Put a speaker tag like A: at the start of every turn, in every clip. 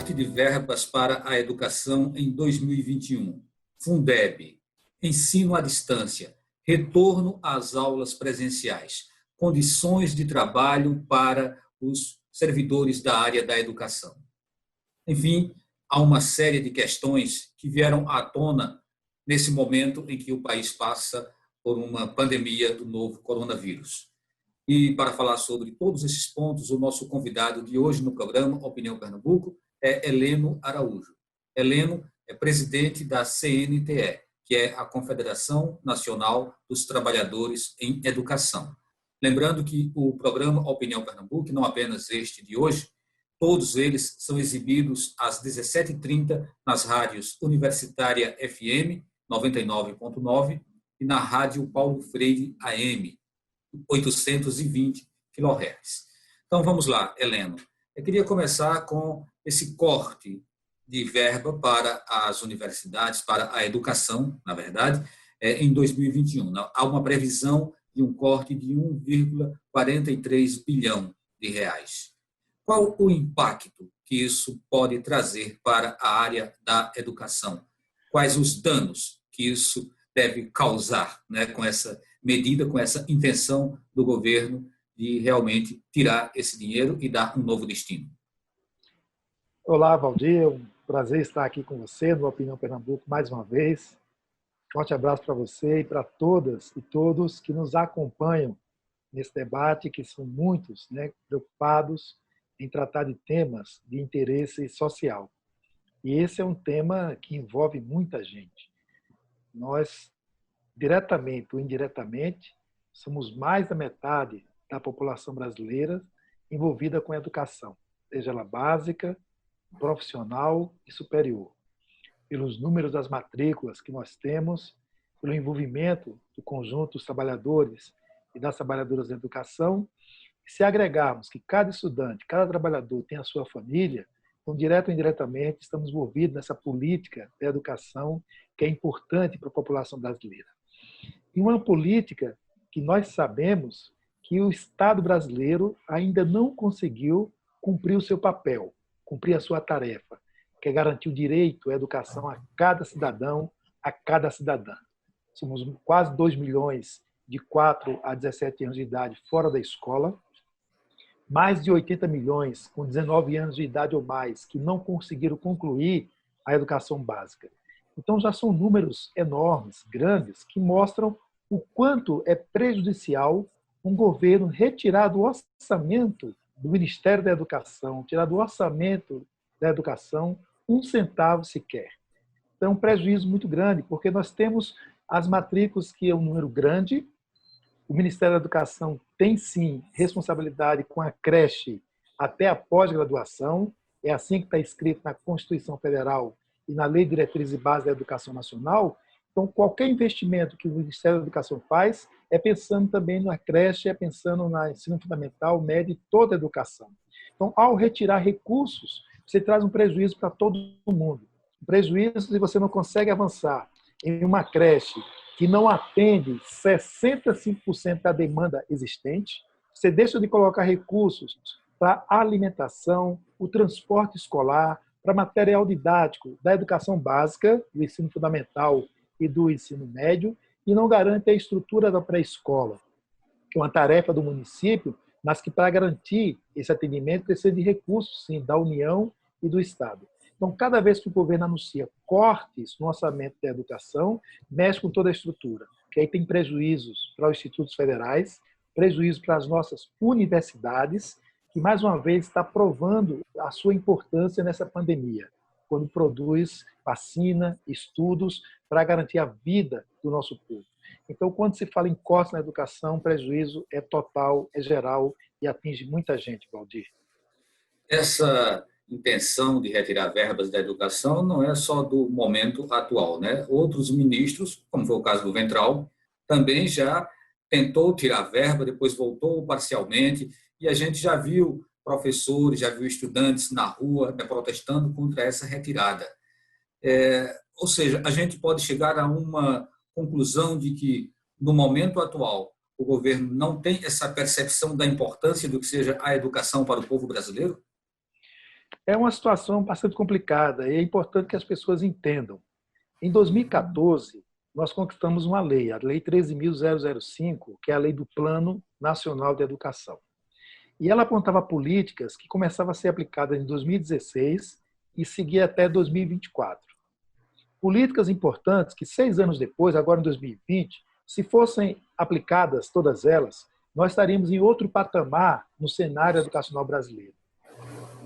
A: corte de verbas para a educação em 2021. Fundeb, ensino à distância, retorno às aulas presenciais, condições de trabalho para os servidores da área da educação. Enfim, há uma série de questões que vieram à tona nesse momento em que o país passa por uma pandemia do novo coronavírus. E para falar sobre todos esses pontos, o nosso convidado de hoje no programa Opinião Pernambuco é Heleno Araújo. Heleno é presidente da CNTE, que é a Confederação Nacional dos Trabalhadores em Educação. Lembrando que o programa Opinião Pernambuco, não apenas este de hoje, todos eles são exibidos às 17h30 nas rádios Universitária FM 99.9 e na Rádio Paulo Freire AM 820 kHz. Então vamos lá, Heleno. Eu queria começar com esse corte de verba para as universidades, para a educação, na verdade, em 2021. Há uma previsão de um corte de 1,43 bilhão de reais. Qual o impacto que isso pode trazer para a área da educação? Quais os danos que isso deve causar, né, com essa medida, com essa intenção do governo de realmente tirar esse dinheiro e dar um novo destino?
B: Olá, Valdir. É um prazer estar aqui com você no Opinião Pernambuco mais uma vez. Forte abraço para você e para todas e todos que nos acompanham nesse debate, que são muitos, né, preocupados em tratar de temas de interesse social. E esse é um tema que envolve muita gente. Nós, diretamente ou indiretamente, somos mais da metade da população brasileira envolvida com a educação, seja ela básica, profissional e superior. Pelos números das matrículas que nós temos, pelo envolvimento do conjunto dos trabalhadores e das trabalhadoras da educação, e se agregarmos que cada estudante, cada trabalhador tem a sua família, então, direto ou indiretamente, estamos envolvidos nessa política da educação que é importante para a população brasileira. E uma política que nós sabemos que o Estado brasileiro ainda não conseguiu cumprir o seu papel, cumprir a sua tarefa, que é garantir o direito à educação a cada cidadão, a cada cidadã. Somos quase 2 milhões de 4 a 17 anos de idade fora da escola, mais de 80 milhões com 19 anos de idade ou mais que não conseguiram concluir a educação básica. Então, já são números enormes, grandes, que mostram o quanto é prejudicial um governo retirar do orçamento do Ministério da Educação, tirar do orçamento da educação um centavo sequer. Então, é um prejuízo muito grande, porque nós temos as matrículas, que é um número grande. O Ministério da Educação tem, sim, responsabilidade com a creche até a pós-graduação. É assim que está escrito na Constituição Federal e na Lei de Diretrizes e Bases da Educação Nacional. Então, qualquer investimento que o Ministério da Educação faz é pensando também na creche, é pensando no ensino fundamental, médio e toda a educação. Então, ao retirar recursos, você traz um prejuízo para todo mundo. Um prejuízo se você não consegue avançar em uma creche que não atende 65% da demanda existente, você deixa de colocar recursos para a alimentação, o transporte escolar, para material didático da educação básica, do ensino fundamental e do ensino médio, e não garante a estrutura da pré-escola, que é uma tarefa do município, mas que para garantir esse atendimento precisa de recursos, sim, da União e do Estado. Então, cada vez que o governo anuncia cortes no orçamento da educação, mexe com toda a estrutura, que aí tem prejuízos para os institutos federais, prejuízo para as nossas universidades, que, mais uma vez, está provando a sua importância nessa pandemia, quando produz vacina, estudos para garantir a vida do nosso povo. Então, quando se fala em cortes na educação, o prejuízo é total, é geral e atinge muita gente, Valdir.
A: Essa intenção de retirar verbas da educação não é só do momento atual, né? Outros ministros, como foi o caso do Ventral, também já tentou tirar verba, depois voltou parcialmente, e a gente já viu professores, já viu estudantes na rua, né, protestando contra essa retirada. Ou seja, a gente pode chegar a uma conclusão de que, no momento atual, o governo não tem essa percepção da importância do que seja a educação para o povo brasileiro?
B: É uma situação bastante complicada e é importante que as pessoas entendam. Em 2014, nós conquistamos uma lei, a Lei 13.005, que é a Lei do Plano Nacional de Educação. E ela apontava políticas que começavam a ser aplicadas em 2016 e seguia até 2024. Políticas importantes que 6 anos depois, agora em 2020, se fossem aplicadas todas elas, nós estaríamos em outro patamar no cenário educacional brasileiro.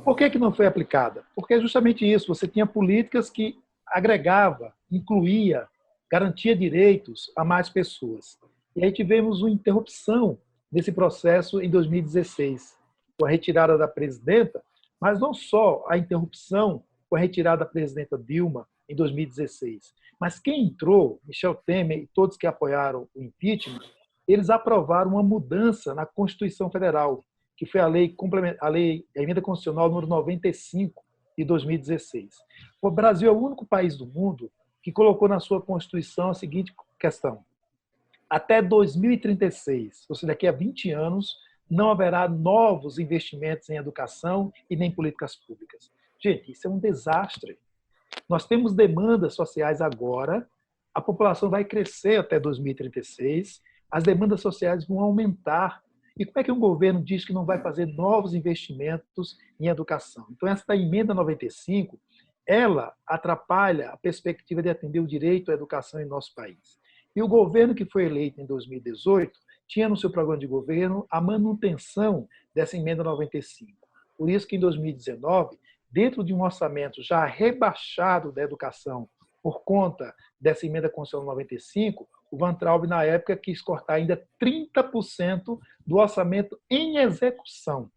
B: Por que não foi aplicada? Porque é justamente isso, você tinha políticas que agregava, incluía, garantia direitos a mais pessoas. E aí tivemos uma interrupção desse processo em 2016, com a retirada da presidenta, mas não só a interrupção com a retirada da presidenta Dilma em 2016, mas quem entrou, Michel Temer e todos que apoiaram o impeachment, eles aprovaram uma mudança na Constituição Federal, que foi a emenda constitucional número 95 de 2016. O Brasil é o único país do mundo que colocou na sua Constituição a seguinte questão: até 2036, ou seja, daqui a 20 anos, não haverá novos investimentos em educação e nem políticas públicas. Gente, isso é um desastre. Nós temos demandas sociais agora, a população vai crescer até 2036, as demandas sociais vão aumentar. E como é que um governo diz que não vai fazer novos investimentos em educação? Então, essa emenda 95, ela atrapalha a perspectiva de atender o direito à educação em nosso país. E o governo que foi eleito em 2018 tinha no seu programa de governo a manutenção dessa emenda 95. Por isso que em 2019, dentro de um orçamento já rebaixado da educação por conta dessa emenda constitucional 95, o Van Traub, na época, quis cortar ainda 30% do orçamento em execução.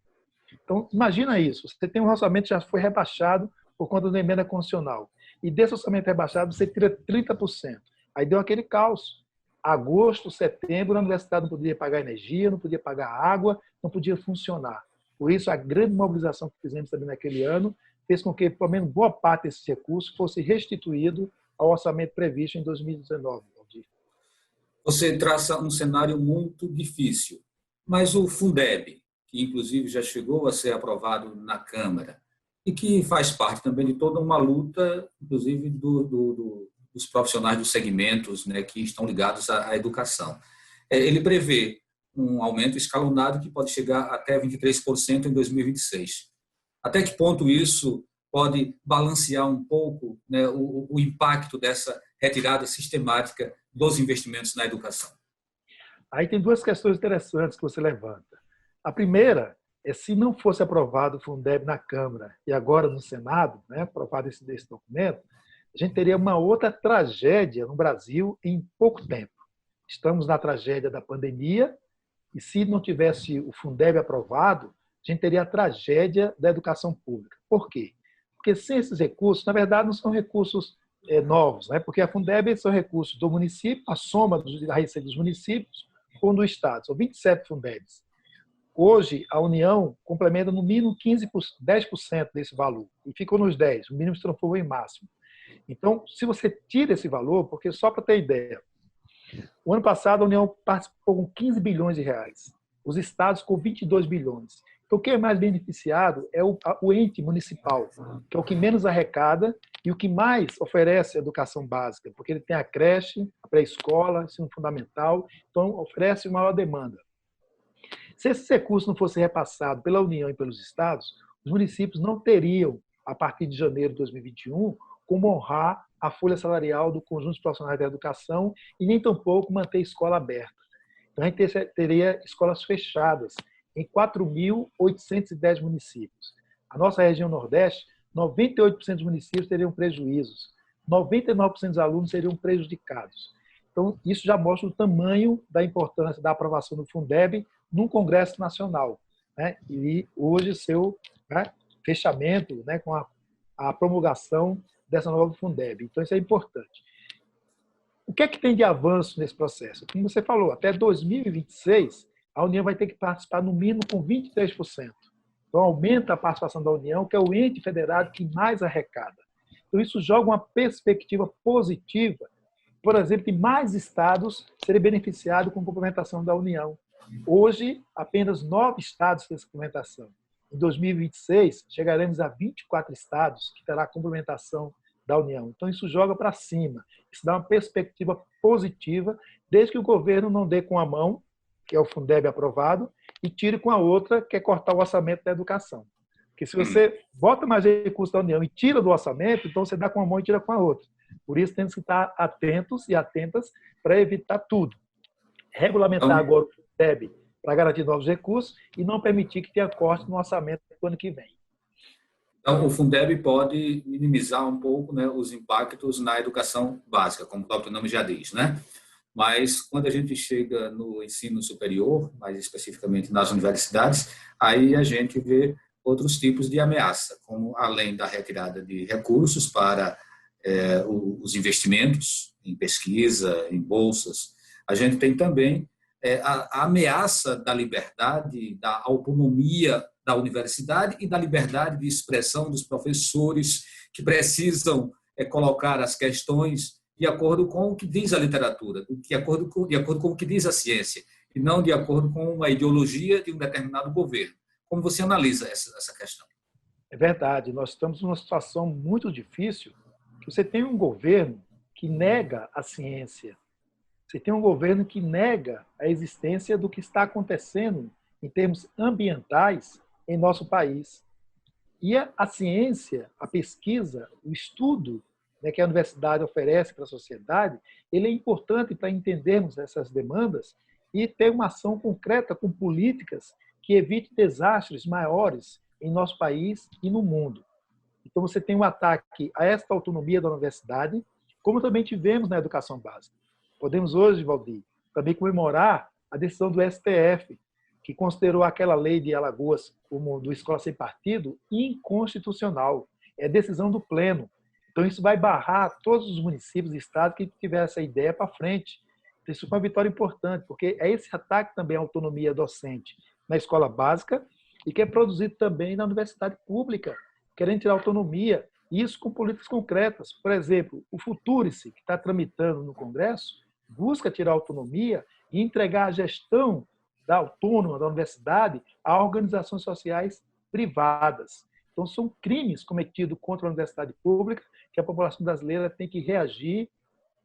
B: Então, imagina isso. Você tem um orçamento que já foi rebaixado por conta da emenda constitucional. E desse orçamento rebaixado, você tira 30%. Aí deu aquele caos. Agosto, setembro, a universidade não podia pagar energia, não podia pagar água, não podia funcionar. Por isso, a grande mobilização que fizemos também naquele ano fez com que, pelo menos, boa parte desses recursos fosse restituído ao orçamento previsto em 2019.
A: Você traça um cenário muito difícil, mas o Fundeb, que inclusive já chegou a ser aprovado na Câmara, e que faz parte também de toda uma luta, inclusive dos profissionais dos segmentos, né, que estão ligados à educação. Ele prevê um aumento escalonado que pode chegar até 23% em 2026. Até que ponto isso pode balancear um pouco, né, o impacto dessa retirada sistemática dos investimentos na educação?
B: Aí tem duas questões interessantes que você levanta. A primeira é, se não fosse aprovado o Fundeb na Câmara e agora no Senado, né, aprovado esse documento, a gente teria uma outra tragédia no Brasil em pouco tempo. Estamos na tragédia da pandemia e, se não tivesse o Fundeb aprovado, a gente teria a tragédia da educação pública. Por quê? Porque sem esses recursos, na verdade, não são recursos novos, né? Porque a Fundeb são recursos do município, a soma da receita dos municípios com do Estado. São 27 Fundebs. Hoje, a União complementa no mínimo 10% desse valor e ficou nos 10%, o mínimo se transformou em máximo. Então, se você tira esse valor, porque só para ter ideia, o ano passado a União participou com 15 bilhões de reais, os estados com 22 bilhões. Então, quem é mais beneficiado é o ente municipal, que é o que menos arrecada e o que mais oferece educação básica, porque ele tem a creche, a pré-escola, ensino fundamental, então oferece maior demanda. Se esses recursos não fossem repassados pela União e pelos estados, os municípios não teriam, a partir de janeiro de 2021, como honrar a folha salarial do conjunto dos profissionais da educação e nem tampouco manter a escola aberta. Então, a gente teria escolas fechadas em 4.810 municípios. A nossa região Nordeste, 98% dos municípios teriam prejuízos, 99% dos alunos seriam prejudicados. Então, isso já mostra o tamanho da importância da aprovação do Fundeb num Congresso Nacional, né? E hoje seu, né, fechamento, né, com a promulgação dessa nova Fundeb. Então, isso é importante. O que é que tem de avanço nesse processo? Como você falou, até 2026, a União vai ter que participar no mínimo com 23%. Então, aumenta a participação da União, que é o ente federado que mais arrecada. Então, isso joga uma perspectiva positiva, por exemplo, de mais estados serem beneficiados com a complementação da União. Hoje, apenas 9 estados têm essa complementação. em 2026, chegaremos a 24 estados, que terá a complementação da União. Então, isso joga para cima. Isso dá uma perspectiva positiva, desde que o governo não dê com a mão, que é o Fundeb aprovado, e tire com a outra, que é cortar o orçamento da educação. Porque se você bota mais recursos da União e tira do orçamento, então você dá com uma mão e tira com a outra. Por isso, temos que estar atentos e atentas para evitar tudo. Regulamentar agora o Fundeb para garantir novos recursos e não permitir que tenha corte no orçamento do ano que vem.
A: Então, o Fundeb pode minimizar um pouco, né, os impactos na educação básica, como o próprio nome já diz, né? Mas quando a gente chega no ensino superior, mais especificamente nas universidades, aí a gente vê outros tipos de ameaça, como além da retirada de recursos para os investimentos em pesquisa, em bolsas, a gente tem também a ameaça da liberdade, da autonomia da universidade e da liberdade de expressão dos professores que precisam colocar as questões de acordo com o que diz a literatura, de acordo com o que diz a ciência, e não de acordo com a ideologia de um determinado governo. Como você analisa essa questão?
B: É verdade, nós estamos numa situação muito difícil, que você tem um governo que nega a ciência, você tem um governo que nega a existência do que está acontecendo em termos ambientais em nosso país. E a ciência, a pesquisa, o estudo, né, que a universidade oferece para a sociedade, ele é importante para entendermos essas demandas e ter uma ação concreta com políticas que evite desastres maiores em nosso país e no mundo. Então, você tem um ataque a esta autonomia da universidade, como também tivemos na educação básica. Podemos hoje, Valdir, também comemorar a decisão do STF, que considerou aquela lei de Alagoas, como do Escola Sem Partido, inconstitucional. É decisão do Pleno. Então, isso vai barrar todos os municípios e estados que tiveram essa ideia para frente. Isso foi uma vitória importante, porque é esse ataque também à autonomia docente na escola básica e que é produzido também na universidade pública, querendo tirar autonomia, isso com políticas concretas. Por exemplo, o Futurice, que está tramitando no Congresso, busca tirar autonomia e entregar a gestão da autônoma da universidade a organizações sociais privadas. Então, são crimes cometidos contra a universidade pública que a população brasileira tem que reagir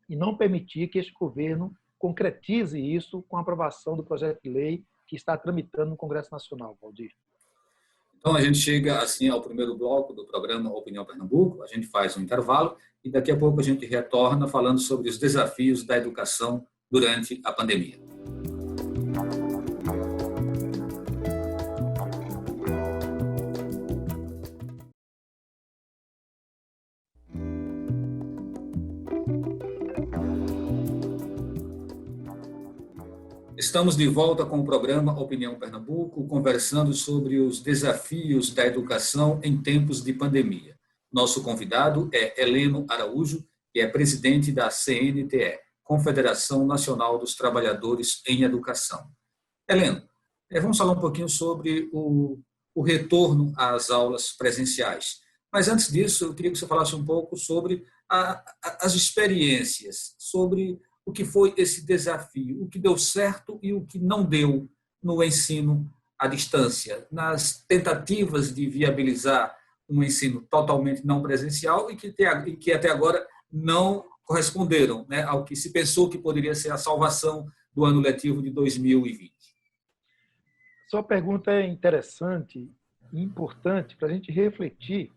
B: e não permitir que este governo concretize isso com a aprovação do projeto de lei que está tramitando no Congresso Nacional, Valdir.
A: Então, a gente chega assim ao primeiro bloco do programa Opinião Pernambuco, a gente faz um intervalo e daqui a pouco a gente retorna falando sobre os desafios da educação durante a pandemia. Estamos de volta com o programa Opinião Pernambuco, conversando sobre os desafios da educação em tempos de pandemia. Nosso convidado é Heleno Araújo, que é presidente da CNTE, Confederação Nacional dos Trabalhadores em Educação. Heleno, vamos falar um pouquinho sobre o retorno às aulas presenciais. Mas antes disso, eu queria que você falasse um pouco sobre as experiências, sobre o que foi esse desafio, o que deu certo e o que não deu no ensino à distância, nas tentativas de viabilizar um ensino totalmente não presencial e que até agora não corresponderam, né, ao que se pensou que poderia ser a salvação do ano letivo de 2020.
B: Sua pergunta é interessante e importante para a gente refletir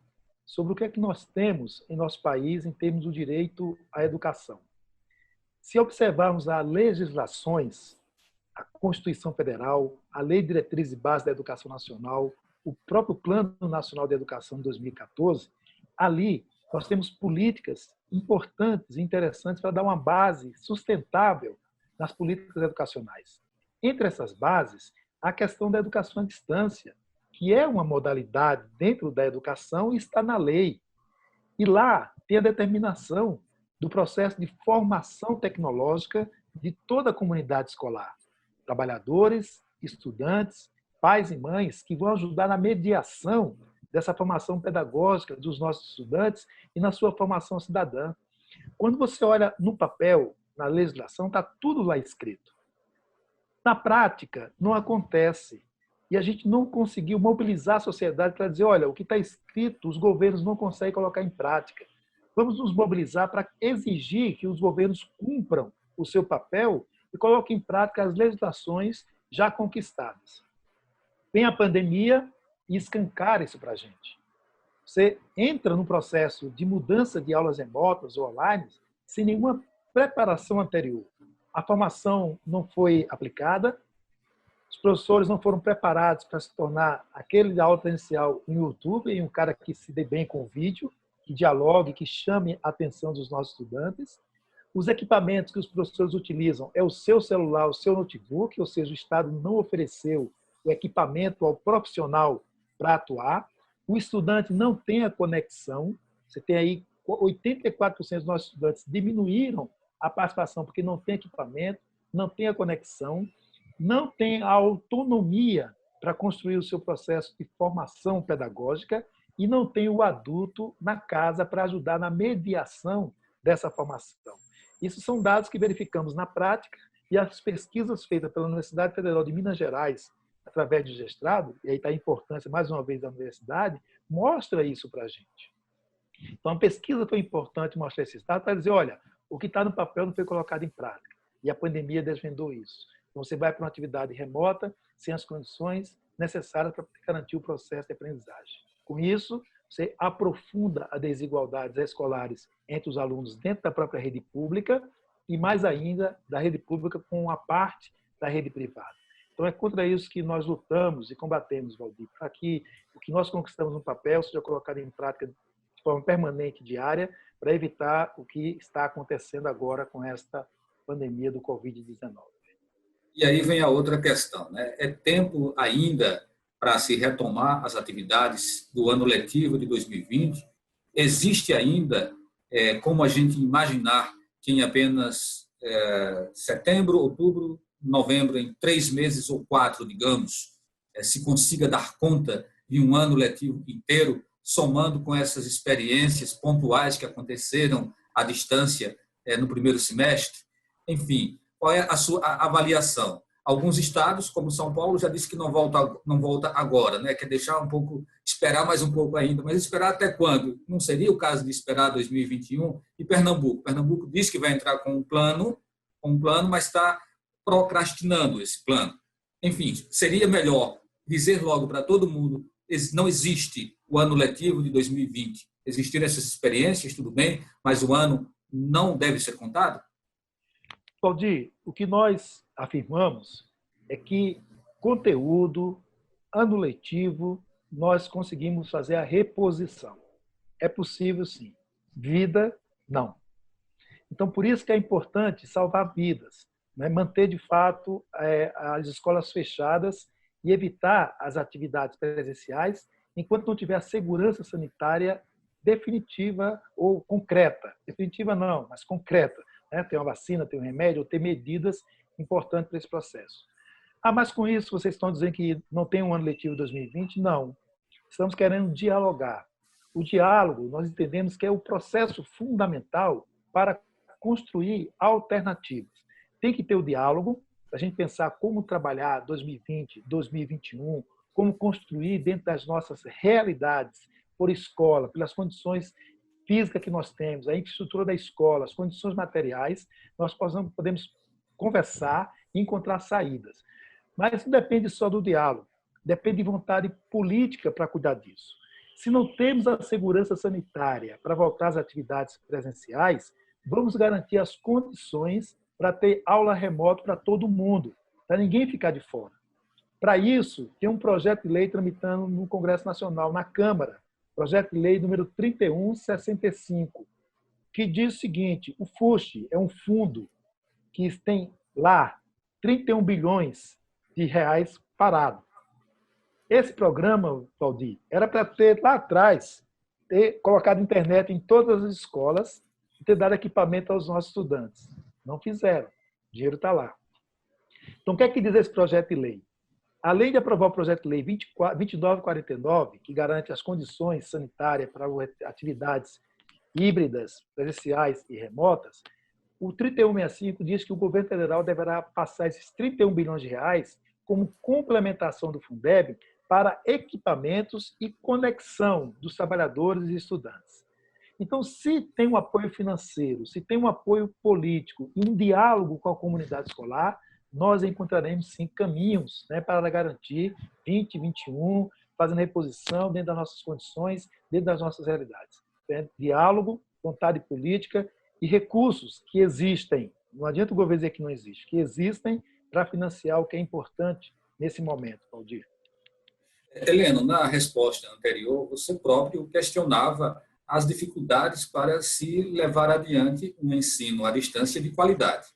B: sobre o que é que nós temos em nosso país em termos do direito à educação. Se observarmos as legislações, a Constituição Federal, a Lei de Diretriz e Base da Educação Nacional, o próprio Plano Nacional de Educação de 2014, ali nós temos políticas importantes e interessantes para dar uma base sustentável nas políticas educacionais. Entre essas bases, há a questão da educação à distância, que é uma modalidade dentro da educação e está na lei. E lá tem a determinação do processo de formação tecnológica de toda a comunidade escolar. Trabalhadores, estudantes, pais e mães que vão ajudar na mediação dessa formação pedagógica dos nossos estudantes e na sua formação cidadã. Quando você olha no papel, na legislação, está tudo lá escrito. Na prática, não acontece. e a gente não conseguiu mobilizar a sociedade para dizer, olha, o que está escrito, os governos não conseguem colocar em prática. Vamos nos mobilizar para exigir que os governos cumpram o seu papel e coloquem em prática as legislações já conquistadas. Vem a pandemia e escancara isso para a gente. Você entra num processo de mudança de aulas remotas ou online sem nenhuma preparação anterior. A formação não foi aplicada, os professores não foram preparados para se tornar aquele da aula presencial em YouTube, um cara que se dê bem com o vídeo, que dialogue, que chame a atenção dos nossos estudantes. Os equipamentos que os professores utilizam é o seu celular, o seu notebook, ou seja, o Estado não ofereceu o equipamento ao profissional para atuar. O estudante não tem a conexão. Você tem aí 84% dos nossos estudantes diminuíram a participação porque não tem equipamento, não tem a conexão, não tem a autonomia para construir o seu processo de formação pedagógica e não tem o adulto na casa para ajudar na mediação dessa formação. Isso são dados que verificamos na prática e as pesquisas feitas pela Universidade Federal de Minas Gerais, através do Gestrado, e aí está a importância, mais uma vez, da universidade, mostra isso para a gente. Então, a pesquisa foi importante mostrar esse dado para dizer, olha, o que está no papel não foi colocado em prática. E a pandemia desvendou isso. Então, você vai para uma atividade remota, sem as condições necessárias para garantir o processo de aprendizagem. Com isso, você aprofunda as desigualdades escolares entre os alunos dentro da própria rede pública e, mais ainda, da rede pública com a parte da rede privada. Então, é contra isso que nós lutamos e combatemos, Valdir, para que o que nós conquistamos no papel seja colocado em prática de forma permanente, diária, para evitar o que está acontecendo agora com esta pandemia do Covid-19.
A: E aí vem a outra questão, né? É tempo ainda para se retomar as atividades do ano letivo de 2020? Existe ainda como a gente imaginar que em apenas setembro, outubro, novembro, em 3 meses ou 4, digamos, se consiga dar conta de um ano letivo inteiro, somando com essas experiências pontuais que aconteceram à distância no primeiro semestre? Enfim, qual é a sua avaliação? Alguns estados, como São Paulo, já disse que não volta agora, né? Quer deixar um pouco, esperar mais um pouco ainda, mas esperar até quando? Não seria o caso de esperar 2021? E Pernambuco diz que vai entrar com um plano, mas está procrastinando esse plano. Enfim, seria melhor dizer logo para todo mundo, não existe o ano letivo de 2020. Existiram essas experiências, tudo bem, mas o ano não deve ser contado?
B: Valdir, o que nós afirmamos é que conteúdo, ano letivo, nós conseguimos fazer a reposição. É possível, sim. Vida, não. Então, por isso que é importante salvar vidas, né? Manter, de fato, as escolas fechadas e evitar as atividades presenciais enquanto não tiver a segurança sanitária definitiva ou concreta. Definitiva não, mas concreta. Tem uma vacina, tem um remédio, ou ter medidas importantes para esse processo. Mas com isso vocês estão dizendo que não tem um ano letivo 2020? Não. Estamos querendo dialogar. O diálogo, nós entendemos que é o processo fundamental para construir alternativas. Tem que ter o diálogo, para a gente pensar como trabalhar 2020, 2021, como construir dentro das nossas realidades, por escola, pelas condições física que nós temos, a infraestrutura da escola, as condições materiais, nós podemos conversar e encontrar saídas. Mas não depende só do diálogo, depende de vontade política para cuidar disso. Se não temos a segurança sanitária para voltar às atividades presenciais, vamos garantir as condições para ter aula remota para todo mundo, para ninguém ficar de fora. Para isso, tem um projeto de lei tramitando no Congresso Nacional, na Câmara, projeto de lei número 3165, que diz o seguinte: o FUST é um fundo que tem lá 31 bilhões de reais parado. Esse programa, Valdir, era para ter lá atrás, ter colocado internet em todas as escolas e ter dado equipamento aos nossos estudantes. Não fizeram. O dinheiro está lá. Então, o que é que diz esse projeto de lei? Além de aprovar o projeto de lei 2949, que garante as condições sanitárias para atividades híbridas, presenciais e remotas, o 3165 diz que o governo federal deverá passar esses 31 bilhões de reais como complementação do Fundeb para equipamentos e conexão dos trabalhadores e estudantes. Então, se tem um apoio financeiro, se tem um apoio político e um diálogo com a comunidade escolar, nós encontraremos, sim, caminhos, né, para garantir 2021, fazendo reposição dentro das nossas condições, dentro das nossas realidades. Diálogo, vontade política e recursos que existem. Não adianta o governo dizer que não existe, que existem para financiar o que é importante nesse momento, Valdir.
A: Heleno, na resposta anterior, você próprio questionava as dificuldades para se levar adiante um ensino à distância de qualidade,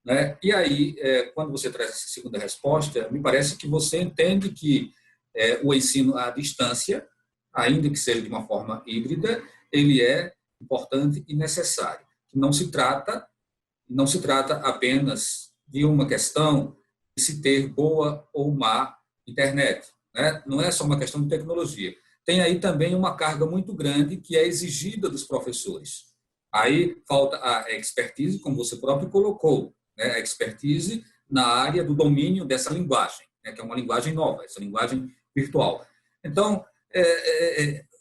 A: né? E aí, quando você traz essa segunda resposta, me parece que você entende que o ensino à distância, ainda que seja de uma forma híbrida, ele é importante e necessário. Não se trata apenas de uma questão de se ter boa ou má internet, né? Não é só uma questão de tecnologia. Tem aí também uma carga muito grande que é exigida dos professores. Aí falta a expertise, como você próprio colocou, né? A expertise na área do domínio dessa linguagem, né? Que é uma linguagem nova, essa linguagem virtual. Então,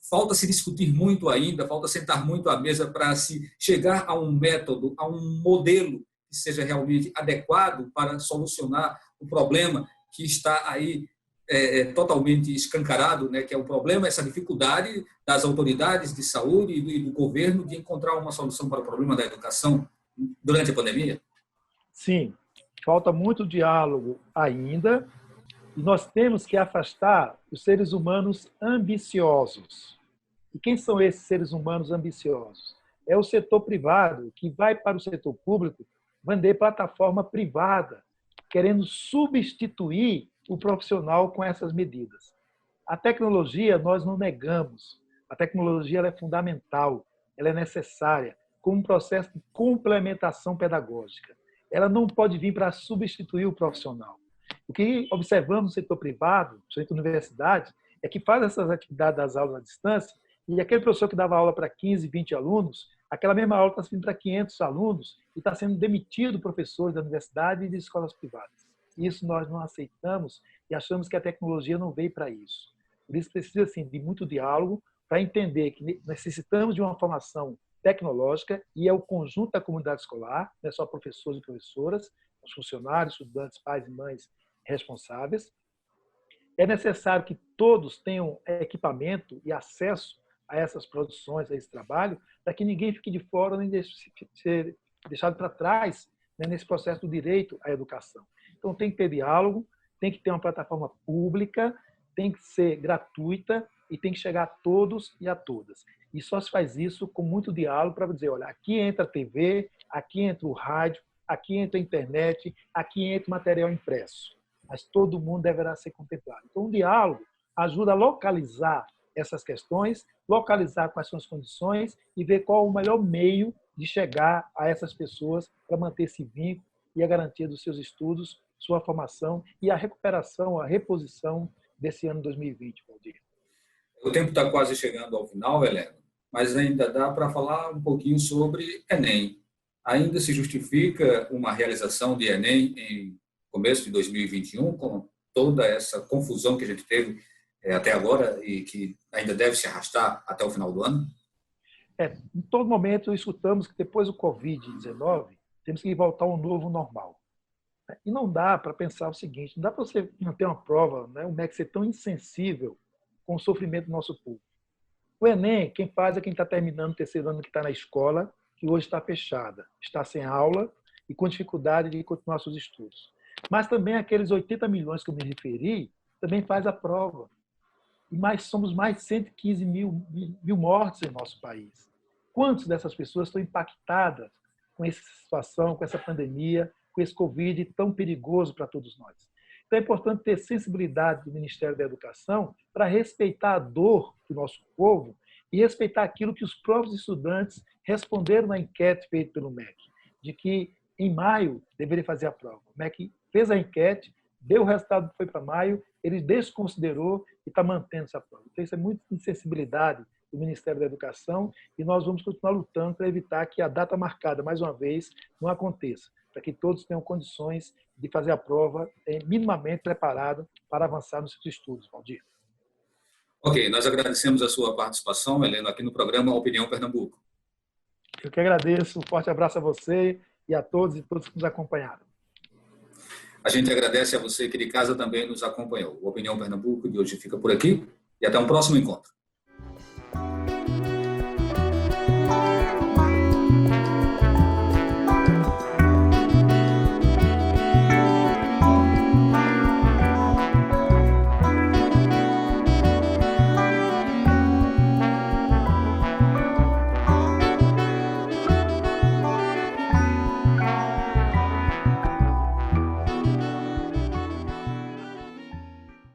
A: falta se discutir muito ainda, falta sentar muito à mesa para se chegar a um método, a um modelo que seja realmente adequado para solucionar o problema que está aí totalmente escancarado, né, que é o problema, essa dificuldade das autoridades de saúde e do governo de encontrar uma solução para o problema da educação durante a pandemia?
B: Sim, falta muito diálogo ainda e nós temos que afastar os seres humanos ambiciosos. E quem são esses seres humanos ambiciosos? É o setor privado que vai para o setor público vender plataforma privada, querendo substituir o profissional com essas medidas. A tecnologia, nós não negamos. A tecnologia ela é fundamental, ela é necessária, como um processo de complementação pedagógica. Ela não pode vir para substituir o profissional. O que observamos no setor privado, principalmente universidades, é que faz essas atividades das aulas à distância e aquele professor que dava aula para 15, 20 alunos, aquela mesma aula está sendo para 500 alunos e está sendo demitido professores da universidade e de escolas privadas. Isso nós não aceitamos e achamos que a tecnologia não veio para isso. Por isso precisa assim, de muito diálogo para entender que necessitamos de uma formação tecnológica e é o conjunto da comunidade escolar, não é só professores e professoras, os funcionários, estudantes, pais e mães responsáveis. É necessário que todos tenham equipamento e acesso a essas produções, a esse trabalho, para que ninguém fique de fora nem ser deixado para trás, né, nesse processo do direito à educação. Então, tem que ter diálogo, tem que ter uma plataforma pública, tem que ser gratuita e tem que chegar a todos e a todas. E só se faz isso com muito diálogo para dizer, olha, aqui entra a TV, aqui entra o rádio, aqui entra a internet, aqui entra o material impresso. Mas todo mundo deverá ser contemplado. Então, o diálogo ajuda a localizar essas questões, localizar quais são as condições e ver qual o melhor meio de chegar a essas pessoas para manter esse vínculo e a garantia dos seus estudos, sua formação e a recuperação, a reposição desse ano 2020, Valdir.
A: O tempo está quase chegando ao final, Helena, mas ainda dá para falar um pouquinho sobre Enem. Ainda se justifica uma realização de Enem em começo de 2021, com toda essa confusão que a gente teve até agora e que ainda deve se arrastar até o final do ano?
B: Em todo momento escutamos que depois do Covid-19 temos que voltar a um novo normal. E não dá para pensar o seguinte, não dá para você manter uma prova, né, o MEC ser tão insensível com o sofrimento do nosso povo. O Enem, quem faz é quem está terminando o terceiro ano que está na escola, que hoje está fechada, está sem aula e com dificuldade de continuar seus estudos. Mas também aqueles 80 milhões que eu me referi, também faz a prova. E somos mais de 115 mil mortos em nosso país. Quantas dessas pessoas estão impactadas com essa situação, com essa pandemia, com esse Covid tão perigoso para todos nós? Então é importante ter sensibilidade do Ministério da Educação para respeitar a dor do nosso povo e respeitar aquilo que os próprios estudantes responderam na enquete feita pelo MEC, de que em maio deveria fazer a prova. O MEC fez a enquete, deu o resultado que foi para maio, ele desconsiderou e está mantendo essa prova. Então, isso é muita insensibilidade do Ministério da Educação, e nós vamos continuar lutando para evitar que a data marcada, mais uma vez, não aconteça, para que todos tenham condições de fazer a prova minimamente preparado para avançar nos seus estudos, Valdir.
A: Ok, nós agradecemos a sua participação, Heleno, aqui no programa Opinião Pernambuco.
B: Eu que agradeço, um forte abraço a você e a todos e todas que nos acompanharam.
A: A gente agradece a você que de casa também nos acompanhou. O Opinião Pernambuco de hoje fica por aqui e até um próximo encontro.